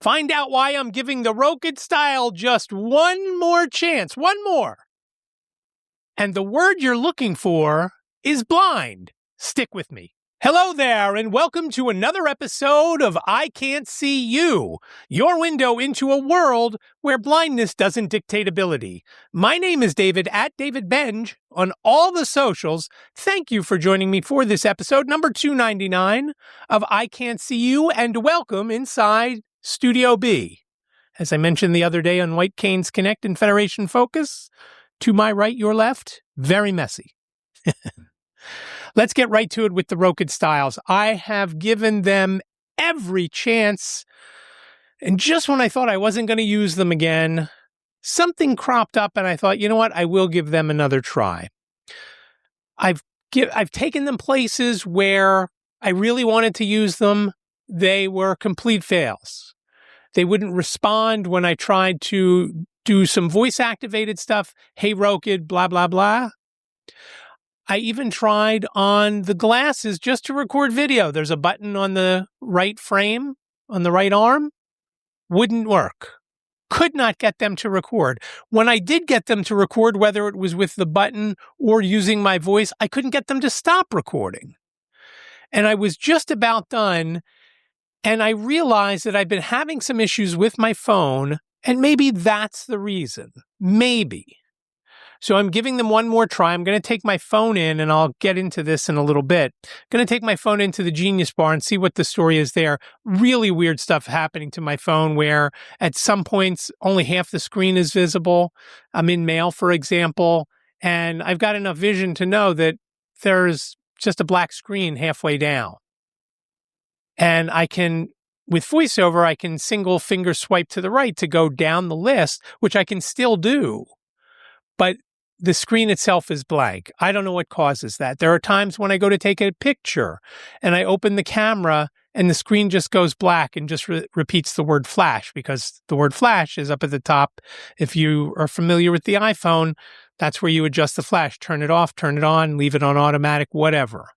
Find out why I'm giving the Rokid Style just one more chance. One more. And the word you're looking for is blind. Stick with me. Hello there, and welcome to another episode of iCantCU, your window into a world where blindness doesn't dictate ability. My name is David, at David Benj, on all the socials. Thank you for joining me for this episode, number 299 of iCantCU, and welcome inside Studio B. As I mentioned the other day on White Canes Connect and Federation Focus, to my right, your left, very messy. Let's get right to it with the Rokid Styles. I have given them every chance, and just when I thought I wasn't going to use them again, something cropped up, and I thought, you know what, I will give them another try. I've taken them places where I really wanted to use them. They were complete fails. They wouldn't respond when I tried to do some voice-activated stuff. Hey, Rokid, blah, blah, blah. I even tried on the glasses just to record video. There's a button on the right frame, on the right arm. Wouldn't work. Could not get them to record. When I did get them to record, whether it was with the button or using my voice, I couldn't get them to stop recording. And I was just about done, and I realized that I've been having some issues with my phone, and maybe that's the reason. Maybe. So I'm giving them one more try. I'm going to take my phone in, and I'll get into this in a little bit. I'm going to take my phone into the Genius Bar and see what the story is there. Really weird stuff happening to my phone where at some points only half the screen is visible. I'm in Mail, for example, and I've got enough vision to know that there's just a black screen halfway down. And I can, with VoiceOver, I can single finger swipe to the right to go down the list, which I can still do. But the screen itself is blank. I don't know what causes that. There are times when I go to take a picture and I open the camera and the screen just goes black and just repeats the word flash, because the word flash is up at the top. If you are familiar with the iPhone, that's where you adjust the flash. Turn it off, turn it on, leave it on automatic, whatever.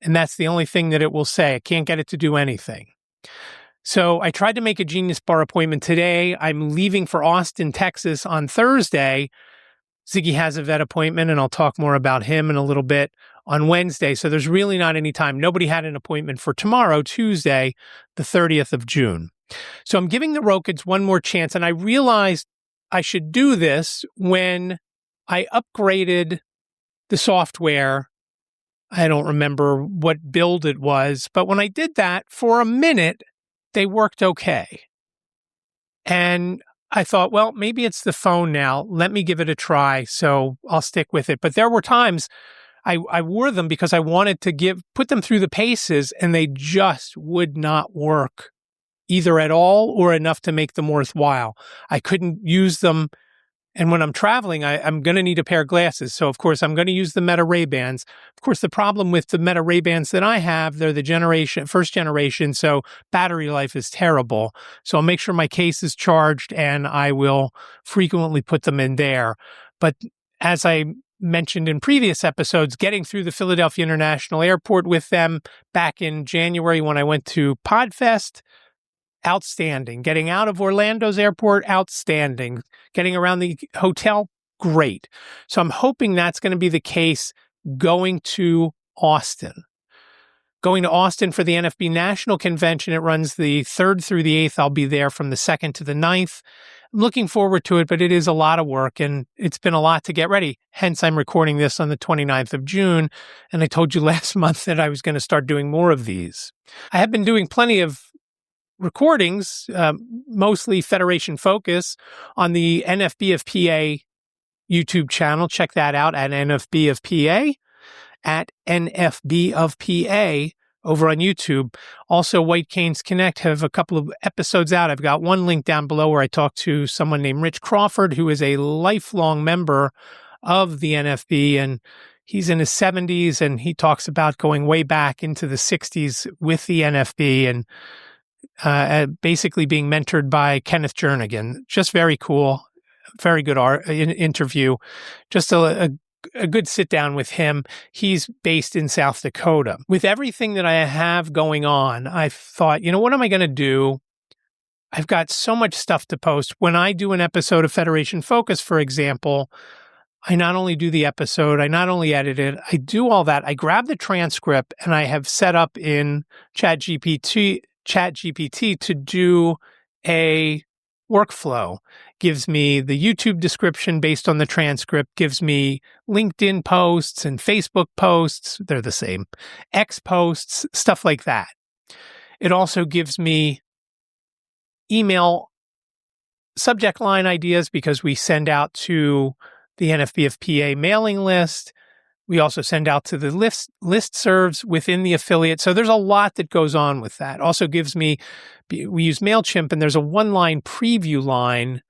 And that's the only thing that it will say. I can't get it to do anything. So I tried to make a Genius Bar appointment today. I'm leaving for Austin, Texas on Thursday. Ziggy has a vet appointment, and I'll talk more about him in a little bit on Wednesday. So there's really not any time. Nobody had an appointment for tomorrow, Tuesday, the 30th of June. So I'm giving the Rokids one more chance, and I realized I should do this when I upgraded the software. I don't remember what build it was, but when I did that, for a minute, they worked okay. And I thought, well, maybe it's the phone now. Let me give it a try, so I'll stick with it. But there were times I wore them because I wanted to put them through the paces, and they just would not work either at all or enough to make them worthwhile. I couldn't use them. And when I'm traveling, I'm going to need a pair of glasses. So, of course, I'm going to use the Meta Ray-Bans. Of course, the problem with the Meta Ray-Bans that I have, they're the first generation, so battery life is terrible. So I'll make sure my case is charged, and I will frequently put them in there. But as I mentioned in previous episodes, getting through the Philadelphia International Airport with them back in January when I went to Podfest, outstanding. Getting out of Orlando's airport, outstanding. Getting around the hotel, great. So I'm hoping that's going to be the case going to Austin. Going to Austin for the NFB National Convention. It runs the 3rd through the 8th. I'll be there from the 2nd to the 9th. I'm looking forward to it, but it is a lot of work, and it's been a lot to get ready. Hence, I'm recording this on the 29th of June, and I told you last month that I was going to start doing more of these. I have been doing plenty of recordings, mostly Federation Focus, on the NFB of PA YouTube channel. Check that out at NFB of PA, over on YouTube. Also, White Canes Connect have a couple of episodes out. I've got one link down below where I talked to someone named Rich Crawford, who is a lifelong member of the NFB, and he's in his 70s, and he talks about going way back into the 60s with the NFB and basically being mentored by Kenneth Jernigan. Just very cool. Very good interview. Just a good sit down with him. He's based in South Dakota. With everything that I have going on, I thought, what am I going to do? I've got so much stuff to post. When I do an episode of Federation Focus, for example, I not only do the episode, I not only edit it, I do all that. I grab the transcript and I have set up in ChatGPT to do a workflow. Gives me the YouTube description based on the transcript, gives me LinkedIn posts and Facebook posts. They're the same. X posts, stuff like that. It also gives me email subject line ideas because we send out to the NFBFPA mailing list. We also send out to the listservs within the affiliate. So there's a lot that goes on with that. Also gives me, we use MailChimp and there's a one-line preview line.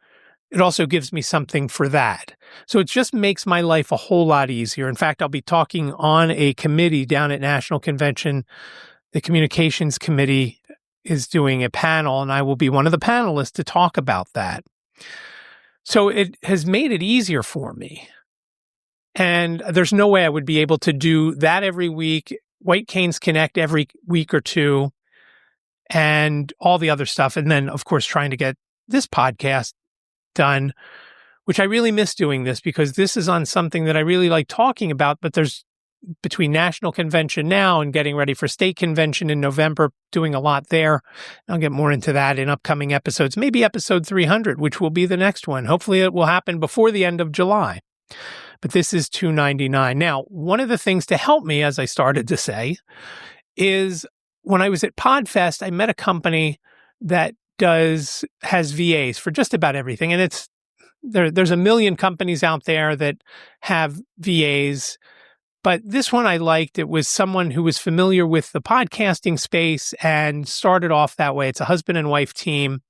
It also gives me something for that. So it just makes my life a whole lot easier. In fact, I'll be talking on a committee down at National Convention. The Communications Committee is doing a panel, and I will be one of the panelists to talk about that. So it has made it easier for me. And there's no way I would be able to do that every week, White Canes Connect every week or two, and all the other stuff. And then, of course, trying to get this podcast done, which I really miss doing this because this is on something that I really like talking about. But there's between National Convention now and getting ready for State Convention in November, doing a lot there. I'll get more into that in upcoming episodes, maybe episode 300, which will be the next one. Hopefully it will happen before the end of July. But this is $2.99. Now, one of the things to help me, as I started to say, is when I was at PodFest, I met a company that has VAs for just about everything. And there's a million companies out there that have VAs. But this one I liked. It was someone who was familiar with the podcasting space and started off that way. It's a husband and wife team.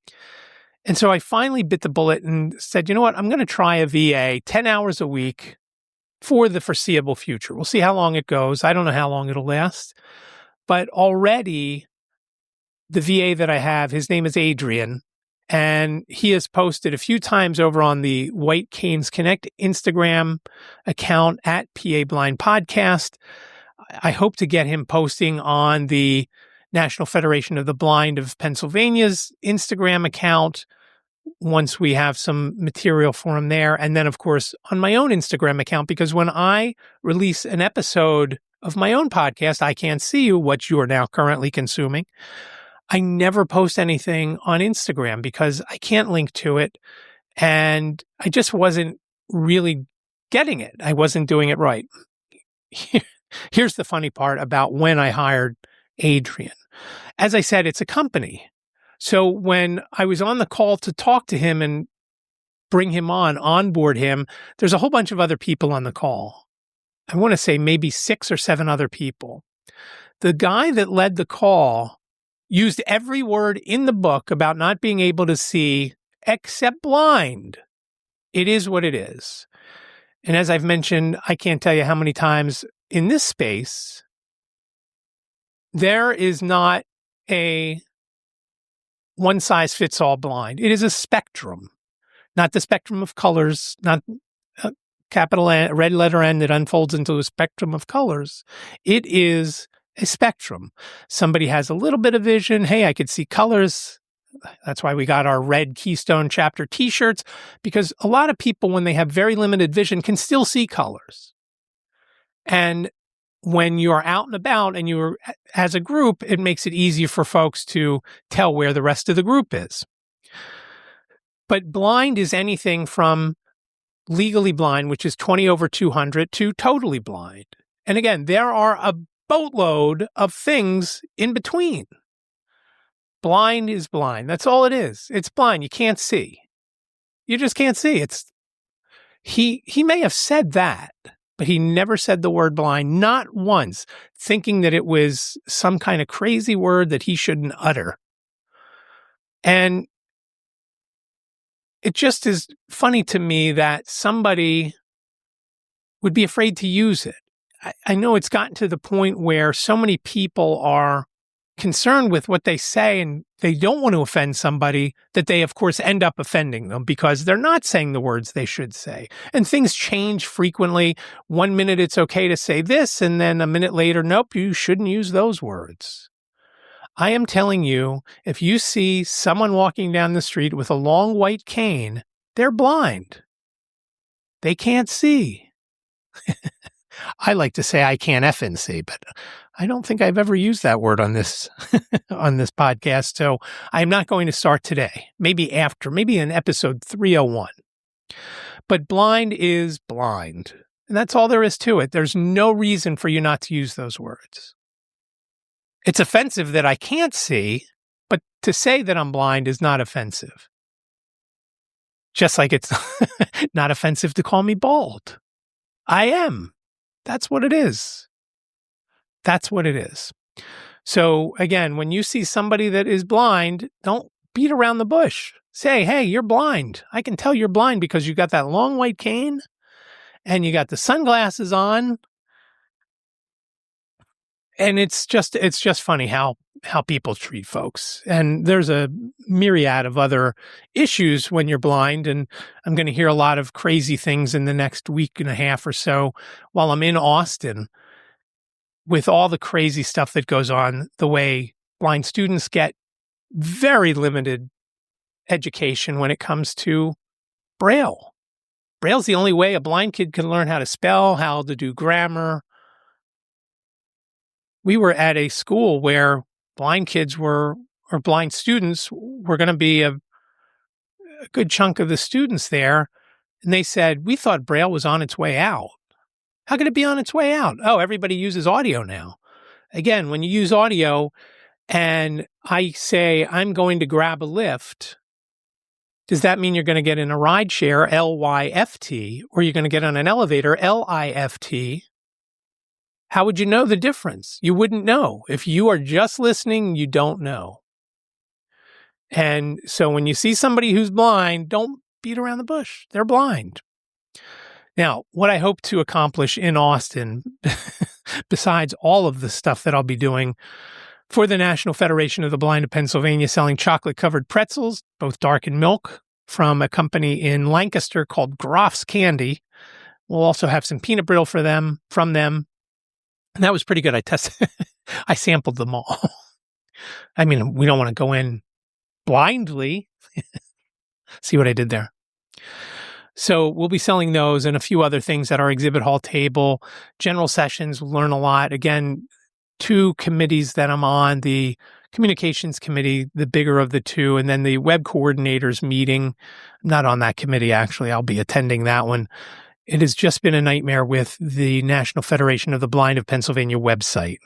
And so I finally bit the bullet and said, you know what? I'm going to try a VA 10 hours a week for the foreseeable future. We'll see how long it goes. I don't know how long it'll last. But already the VA that I have, his name is Adrian, and he has posted a few times over on the White Canes Connect Instagram account at PA Blind Podcast. I hope to get him posting on the National Federation of the Blind of Pennsylvania's Instagram account once we have some material for him there. And then, of course, on my own Instagram account, because when I release an episode of my own podcast, iCantCU, what you are now currently consuming, I never post anything on Instagram because I can't link to it. And I just wasn't really getting it. I wasn't doing it right. Here's the funny part about when I hired Adrian. As I said, it's a company. So when I was on the call to talk to him and bring him onboard him, there's a whole bunch of other people on the call. I want to say maybe 6 or 7 other people. The guy that led the call used every word in the book about not being able to see except blind. It is what it is. And as I've mentioned, I can't tell you how many times in this space, there is not a one-size-fits-all blind. It is a spectrum, not the spectrum of colors, not a capital N, red letter N that unfolds into a spectrum of colors. It is a spectrum. Somebody has a little bit of vision. Hey, I could see colors. That's why we got our red Keystone Chapter t-shirts, because a lot of people, when they have very limited vision, can still see colors. And when you're out and about and you're as a group, it makes it easier for folks to tell where the rest of the group is. But blind is anything from legally blind, which is 20 over 200, to totally blind. And again, there are a boatload of things in between. Blind is blind. That's all it is. It's blind. You can't see. You just can't see. He may have said that, but he never said the word blind, not once, thinking that it was some kind of crazy word that he shouldn't utter. And it just is funny to me that somebody would be afraid to use it. I know it's gotten to the point where so many people are concerned with what they say and they don't want to offend somebody that they, of course, end up offending them because they're not saying the words they should say. And things change frequently. 1 minute it's okay to say this, and then a minute later, nope, you shouldn't use those words. I am telling you, if you see someone walking down the street with a long white cane, they're blind. They can't see. I like to say I can't effing see, but I don't think I've ever used that word on this on this podcast. So I'm not going to start today. Maybe in episode 301. But blind is blind. And that's all there is to it. There's no reason for you not to use those words. It's offensive that I can't see, but to say that I'm blind is not offensive. Just like it's not offensive to call me bald. I am. That's what it is. That's what it is. So again, when you see somebody that is blind, don't beat around the bush. Say, hey, you're blind. I can tell you're blind because you got that long white cane and you got the sunglasses on. And it's just funny how people treat folks. And there's a myriad of other issues when you're blind. And I'm going to hear a lot of crazy things in the next week and a half or so while I'm in Austin with all the crazy stuff that goes on, the way blind students get very limited education when it comes to braille. Braille's the only way a blind kid can learn how to spell, how to do grammar. We were at a school where blind students were going to be a good chunk of the students there. And they said, we thought braille was on its way out. How could it be on its way out? Oh, everybody uses audio now. Again, when you use audio and I say, I'm going to grab a lift, does that mean you're going to get in a ride share, L-Y-F-T, or you're going to get on an elevator, L-I-F-T? How would you know the difference? You wouldn't know. If you are just listening, you don't know. And so when you see somebody who's blind, don't beat around the bush. They're blind. Now, what I hope to accomplish in Austin, besides all of the stuff that I'll be doing for the National Federation of the Blind of Pennsylvania, selling chocolate-covered pretzels, both dark and milk, from a company in Lancaster called Groff's Candy. We'll also have some peanut brittle from them. And that was pretty good. I sampled them all. I mean, we don't want to go in blindly. See what I did there? So we'll be selling those and a few other things at our exhibit hall table. General sessions, we'll learn a lot. Again, 2 committees that I'm on, the communications committee, the bigger of the 2, and then the web coordinators meeting. I'm not on that committee, actually. I'll be attending that one. It has just been a nightmare with the National Federation of the Blind of Pennsylvania website.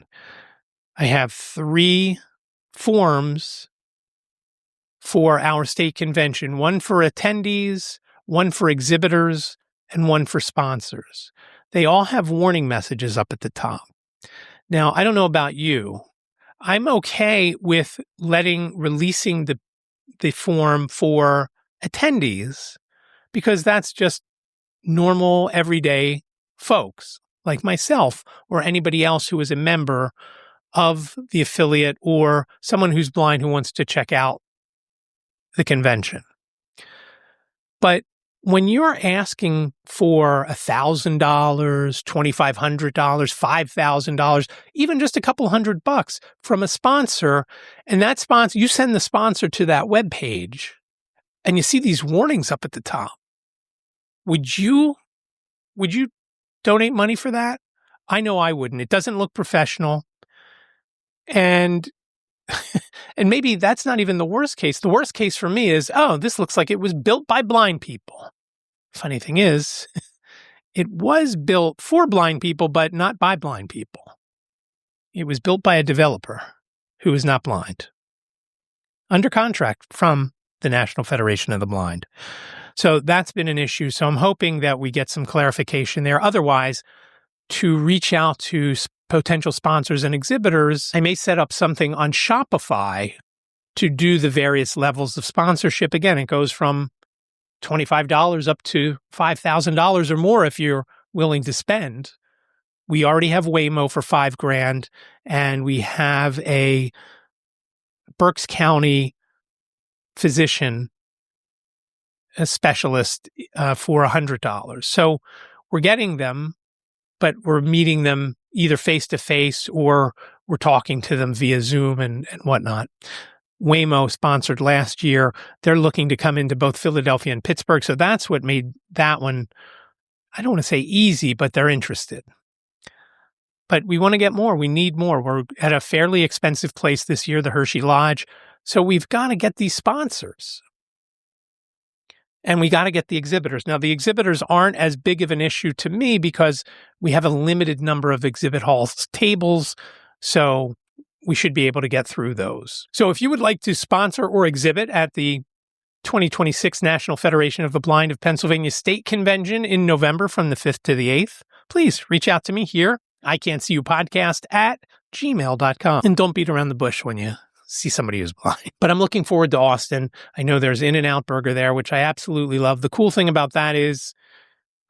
I have 3 forms for our state convention, one for attendees, one for exhibitors, and one for sponsors. They all have warning messages up at the top. Now, I don't know about you. I'm okay with releasing the form for attendees because that's just normal, everyday folks like myself or anybody else who is a member of the affiliate or someone who's blind who wants to check out the convention. But when you're asking for $1,000, $2,500, $5,000, even just a couple $100 from a sponsor, and that sponsor, you send the sponsor to that webpage and you see these warnings up at the top. Would you donate money for that? I know I wouldn't. It doesn't look professional. And maybe that's not even the worst case. The worst case for me is, oh, this looks like it was built by blind people. Funny thing is, it was built for blind people, but not by blind people. It was built by a developer who is not blind, under contract from the National Federation of the Blind. So that's been an issue. So I'm hoping that we get some clarification there. Otherwise, to reach out to potential sponsors and exhibitors, I may set up something on Shopify to do the various levels of sponsorship. Again, it goes from $25 up to $5,000 or more if you're willing to spend. We already have Waymo for $5,000, and we have a Berks County physician, a specialist, for $100. So we're getting them, but we're meeting them either face to face or we're talking to them via Zoom and whatnot. Waymo sponsored last year. They're looking to come into both Philadelphia and Pittsburgh. So that's what made that one, I don't want to say easy, but they're interested. But we want to get more. We need more. We're at a fairly expensive place this year, the Hershey Lodge. So we've got to get these sponsors. And we got to get the exhibitors. Now, the exhibitors aren't as big of an issue to me because we have a limited number of exhibit halls tables. So we should be able to get through those. So if you would like to sponsor or exhibit at the 2026 National Federation of the Blind of Pennsylvania State Convention in November from the 5th to the 8th, please reach out to me here, iCantCU podcast at gmail.com. And don't beat around the bush when you see somebody who's blind. But I'm looking forward to Austin. I know there's In-N-Out Burger there, which I absolutely love. The cool thing about that is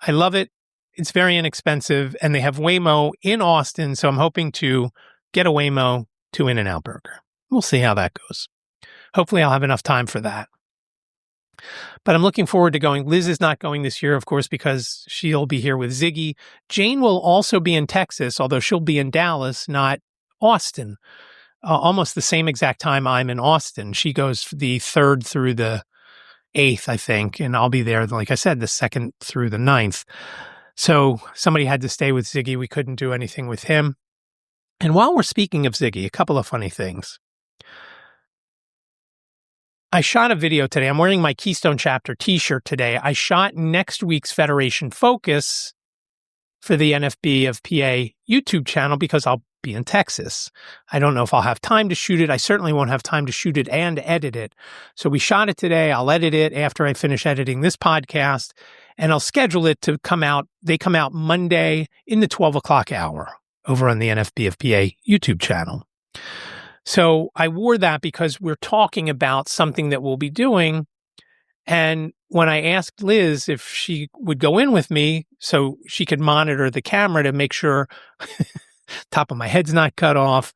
I love it. It's very inexpensive, and they have Waymo in Austin, so I'm hoping to get a Waymo to In-N-Out Burger. We'll see how that goes. Hopefully I'll have enough time for that. But I'm looking forward to going. Liz is not going this year, of course, because she'll be here with Ziggy. Jane will also be in Texas, although she'll be in Dallas, not Austin. Almost the same exact time I'm in Austin. She goes the 3rd through the 8th, I think, and I'll be there, like I said, the 2nd through the 9th. So somebody had to stay with Ziggy. We couldn't do anything with him. And while we're speaking of Ziggy, a couple of funny things. I shot a video today. I'm wearing my Keystone Chapter t-shirt today. I shot next week's Federation Focus for the NFB of PA YouTube channel because I'll be in Texas. I don't know if I'll have time to shoot it. I certainly won't have time to shoot it and edit it. So we shot it today. I'll edit it after I finish editing this podcast, and I'll schedule it to come out. They come out Monday in the 12 o'clock hour over on the NFB of PA YouTube channel. So I wore that because we're talking about something that we'll be doing. And when I asked Liz if she would go in with me so she could monitor the camera to make sure top of my head's not cut off.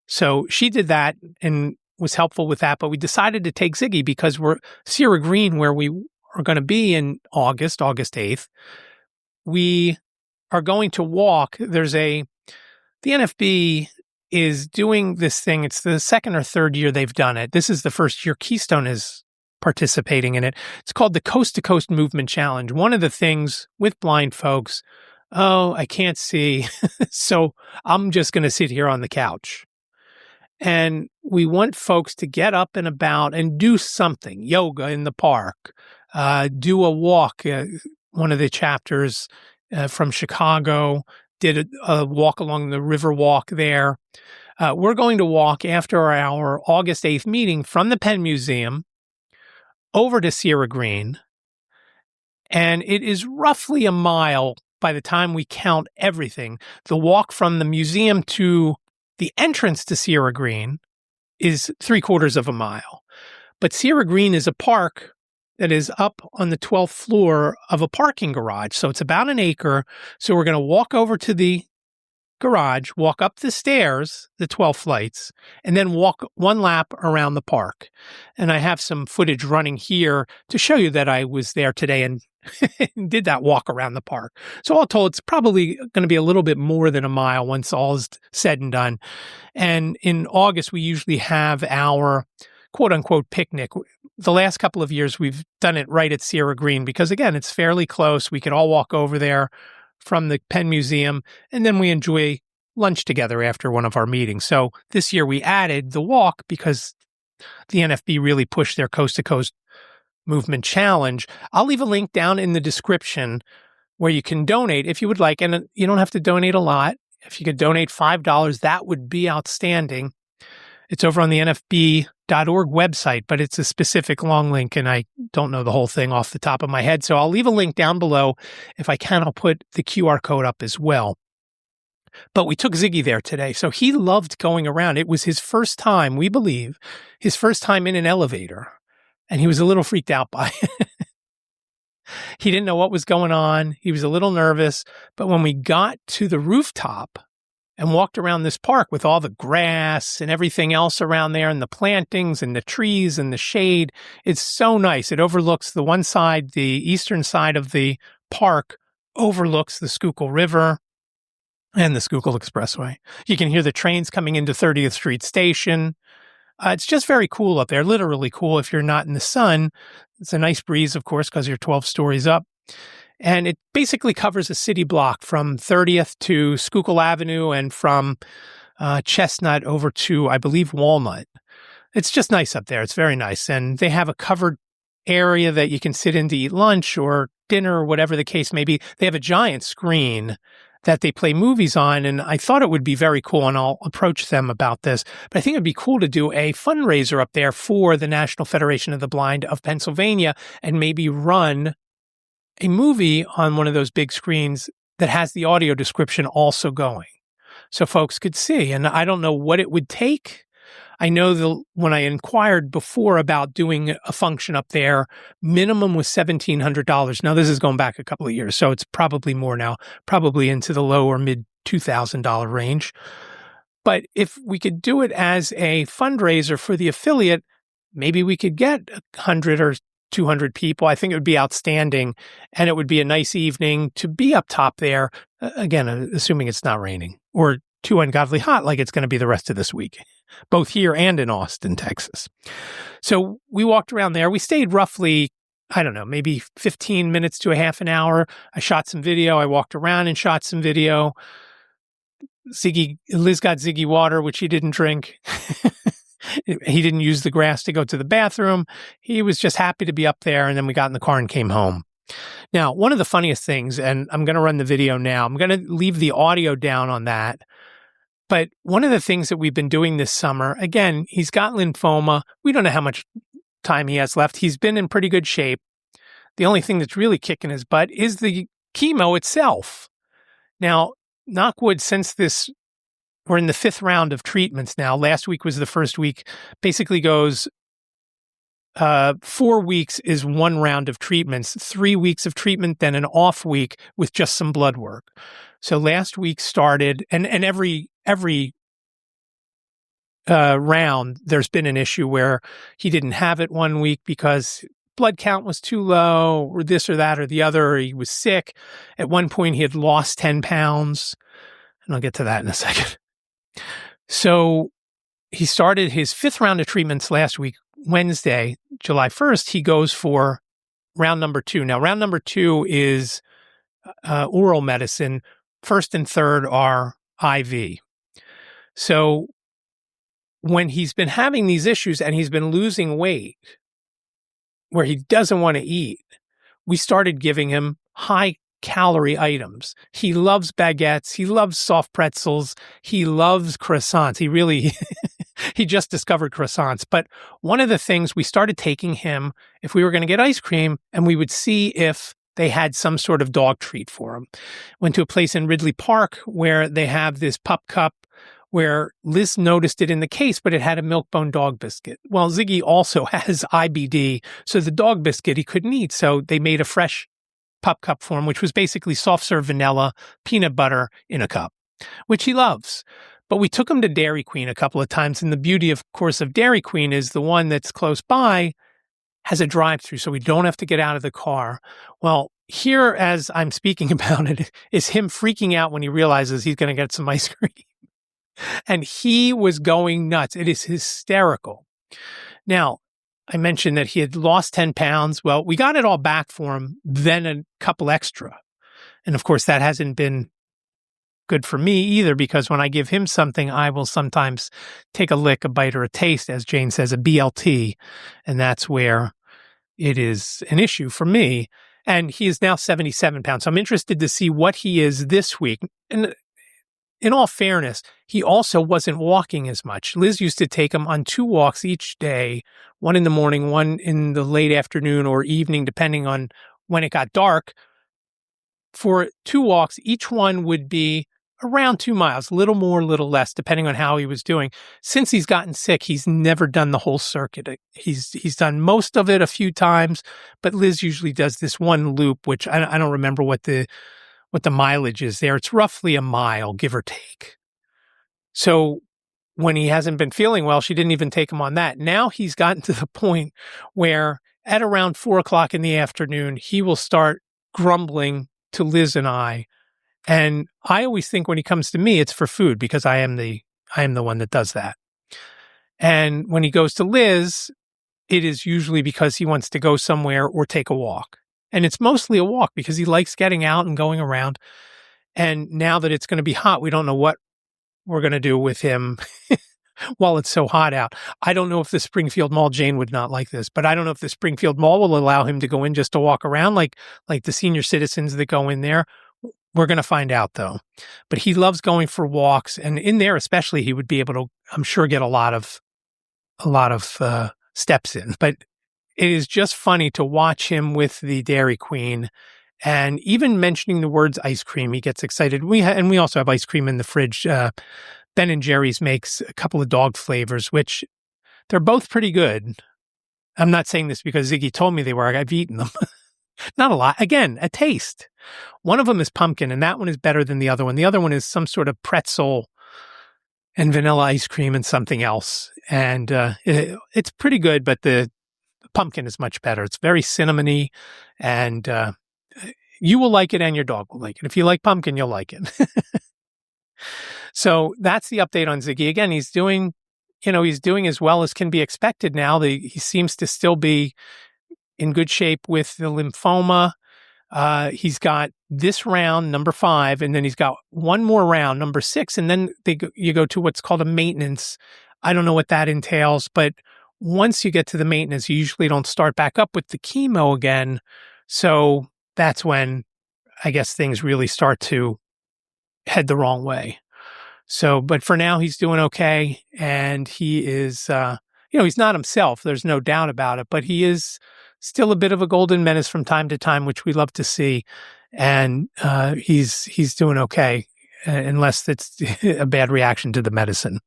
So she did that and was helpful with that. But we decided to take Ziggy because we're Sierra Green, where we are going to be in August 8th. We are going to walk. The NFB is doing this thing. It's the 2nd or 3rd year they've done it. This is the first year Keystone is participating in it. It's called the Coast to Coast Movement Challenge. One of the things with blind folks, I can't see, so I'm just going to sit here on the couch. And we want folks to get up and about and do something, yoga in the park, do a walk. One of the chapters from Chicago did a walk along the river walk there. We're going to walk after our August 8th meeting from the Penn Museum over to Sierra Green. And it is roughly a mile by the time we count everything. The walk from the museum to the entrance to Sierra Green is 3/4 of a mile. But Sierra Green is a park that is up on the 12th floor of a parking garage. So it's about an acre. So we're going to walk over to the garage, walk up the stairs, the 12 flights, and then walk one lap around the park. And I have some footage running here to show you that I was there today and did that walk around the park. So all told, it's probably going to be a little bit more than a mile once all is said and done. And in August, we usually have our quote unquote picnic. The last couple of years, we've done it right at Sierra Green because, again, it's fairly close. We could all walk over there from the Penn Museum, and then we enjoy lunch together after one of our meetings. So this year we added the walk because the NFB really pushed their Coast to Coast Movement Challenge. I'll leave a link down in the description where you can donate if you would like, and you don't have to donate a lot. If you could donate $5, that would be outstanding. It's over on the NFB.org website, but it's a specific long link, and I don't know the whole thing off the top of my head. So I'll leave a link down below. If I can, I'll put the QR code up as well. But we took Ziggy there today, so he loved going around. It was his first time, we believe, his first time in an elevator, and he was a little freaked out by it. He didn't know what was going on. He was a little nervous, but when we got to the rooftop and walked around this park with all the grass and everything else around there and the plantings and the trees and the shade, it's so nice. It overlooks the one side, the eastern side of the park overlooks the Schuylkill River. and the Schuylkill Expressway. You can hear the trains coming into 30th Street Station. It's just very cool up there, literally cool if you're not in the sun. It's a nice breeze, of course, because you're 12 stories up. And it basically covers a city block from 30th to Schuylkill Avenue and from Chestnut over to, I believe, Walnut. It's just nice up there. It's very nice. And they have a covered area that you can sit in to eat lunch or dinner or whatever the case may be. They have a giant screen that they play movies on, and I thought it would be very cool, and I'll approach them about this. But I think it'd be cool to do a fundraiser up there for the National Federation of the Blind of Pennsylvania and maybe run a movie on one of those big screens that has the audio description also going so folks could see. And I don't know what it would take. I know when I inquired before about doing a function up there, minimum was $1,700. Now, this is going back a couple of years, so it's probably more now, probably into the low or mid $2,000 range. But if we could do it as a fundraiser for the affiliate, maybe we could get 100 or 200 people. I think it would be outstanding, and it would be a nice evening to be up top there, again, assuming it's not raining or too ungodly hot like it's going to be the rest of this week, both here and in Austin, Texas. So we walked around there. We stayed roughly, I don't know, maybe 15 minutes to a half an hour. I shot some video. I walked around and shot some video. Liz got Ziggy water, which he didn't drink. He didn't use the grass to go to the bathroom. He was just happy to be up there. And then we got in the car and came home. Now, one of the funniest things, and I'm going to run the video now, I'm going to leave the audio down on that. But one of the things that we've been doing this summer, again, he's got lymphoma. We don't know how much time he has left. He's been in pretty good shape. The only thing that's really kicking his butt is the chemo itself. Now, knock wood, since we're in the 5th round of treatments now. Last week was the first week. Basically goes 4 weeks is 1 round of treatments, 3 weeks of treatment, then an off week with just some blood work. So last week started, and every round, there's been an issue where he didn't have it 1 week because blood count was too low or this or that or the other, or he was sick. At one point, he had lost 10 pounds, and I'll get to that in a second. So he started his 5th round of treatments last week, Wednesday, July 1st. He goes for round number 2. Now, round number 2 is oral medicine. 1st and 3rd are IV. So when he's been having these issues and he's been losing weight where he doesn't want to eat, we started giving him high calorie items. He loves baguettes. He loves soft pretzels. He loves croissants. He just discovered croissants. But one of the things, we started taking him, if we were going to get ice cream, and we would see if they had some sort of dog treat for him. Went to a place in Ridley Park where they have this pup cup where Liz noticed it in the case, but it had a Milk-Bone dog biscuit. Well, Ziggy also has IBD, so the dog biscuit he couldn't eat. So they made a fresh pup cup for him, which was basically soft serve vanilla, peanut butter in a cup, which he loves. But we took him to Dairy Queen a couple of times. And the beauty, of course, of Dairy Queen is the one that's close by has a drive-through, so we don't have to get out of the car. Well, here, as I'm speaking about it, is him freaking out when he realizes he's going to get some ice cream. And he was going nuts. It is hysterical. Now, I mentioned that he had lost 10 pounds. Well, we got it all back for him, then a couple extra. And of course, that hasn't been good for me either, because when I give him something, I will sometimes take a lick, a bite, or a taste, as Jane says, a BLT. And that's where it is an issue for me. And he is now 77 pounds. So I'm interested to see what he is this week. And in all fairness, he also wasn't walking as much. Liz used to take him on 2 walks each day, one in the morning, one in the late afternoon or evening, depending on when it got dark. For 2 walks, each one would be around 2 miles, a little more, a little less, depending on how he was doing. Since he's gotten sick, he's never done the whole circuit. He's done most of it a few times, but Liz usually does this one loop, which I don't remember what the mileage is there. It's roughly a mile, give or take. So when he hasn't been feeling well, she didn't even take him on that. Now he's gotten to the point where at around 4 o'clock in the afternoon, he will start grumbling to Liz and I And I always think when he comes to me, it's for food because I am the one that does that. And when he goes to Liz, it is usually because he wants to go somewhere or take a walk. And it's mostly a walk because he likes getting out and going around. And now that it's going to be hot, we don't know what we're going to do with him while it's so hot out. I don't know if the Springfield Mall, Jane would not like this, but I don't know if the Springfield Mall will allow him to go in just to walk around like the senior citizens that go in there. We're going to find out, though. But he loves going for walks. And in there especially, he would be able to, I'm sure, get a lot of steps in. But it is just funny to watch him with the Dairy Queen. And even mentioning the words ice cream, he gets excited. We also have ice cream in the fridge. Ben & Jerry's makes a couple of dog flavors, which they're both pretty good. I'm not saying this because Ziggy told me they were. I've eaten them. Not a lot. Again, a taste. One of them is pumpkin, and that one is better than the other one. The other one is some sort of pretzel and vanilla ice cream and something else. And it's pretty good, but the pumpkin is much better. It's very cinnamony, and you will like it and your dog will like it. If you like pumpkin, you'll like it. So that's the update on Ziggy. Again, he's doing as well as can be expected now. He seems to still be in good shape with the lymphoma. He's got this round, number 5, and then he's got one more round, number 6, and then you go to what's called a maintenance. I don't know what that entails, but once you get to the maintenance, you usually don't start back up with the chemo again. So that's when I guess things really start to head the wrong way. So, but for now, he's doing okay, and he is, he's not himself. There's no doubt about it, but he is still a bit of a golden menace from time to time, which we love to see. And he's doing okay, unless it's a bad reaction to the medicine.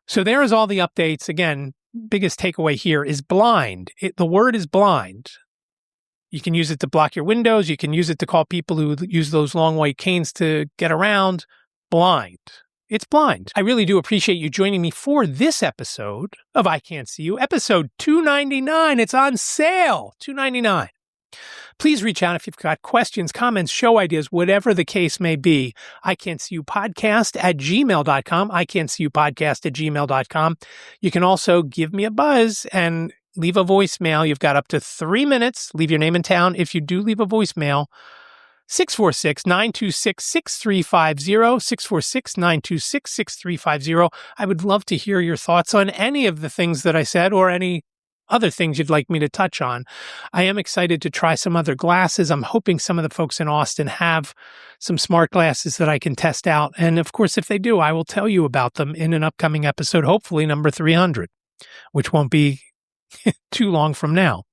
So there is all the updates. Again, biggest takeaway here is blind. The word is blind. You can use it to block your windows. You can use it to call people who use those long white canes to get around. Blind. It's blind. I really do appreciate you joining me for this episode of iCantCU, episode 299. It's on sale, $2.99. Please reach out if you've got questions, comments, show ideas, whatever the case may be. iCantCUpodcast@gmail.com, iCantCUpodcast@gmail.com. You can also give me a buzz and leave a voicemail. You've got up to 3 minutes. Leave your name and town. If you do leave a voicemail, 646-926-6350, 646-926-6350. I would love to hear your thoughts on any of the things that I said or any other things you'd like me to touch on. I am excited to try some other glasses. I'm hoping some of the folks in Austin have some smart glasses that I can test out. And of course, if they do, I will tell you about them in an upcoming episode, hopefully number 300, which won't be too long from now.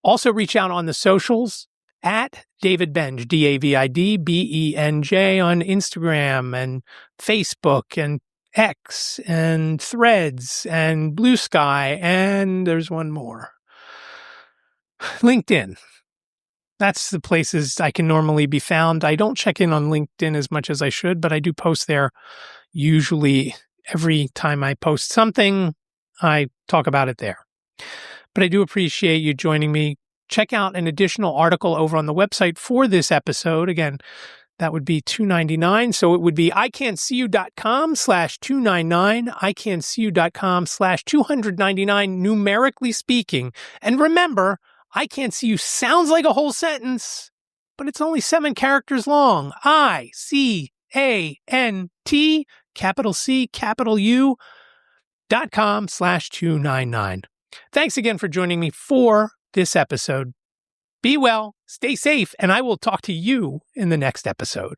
Also reach out on the socials at David Benj, DavidBenj on Instagram and Facebook and X and Threads and Blue Sky, and there's one more. LinkedIn. That's the places I can normally be found. I don't check in on LinkedIn as much as I should, but I do post there usually every time I post something, I talk about it there. But I do appreciate you joining me. Check out an additional article over on the website for this episode. Again, that would be $2.99. So it would be iCantCU.com/299, iCantCU.com/299, numerically speaking. And remember, iCantCU sounds like a whole sentence, but it's only 7 characters long. ICANT, capital C, capital U.com/299. Thanks again for joining me for this episode. Be well, stay safe, and I will talk to you in the next episode.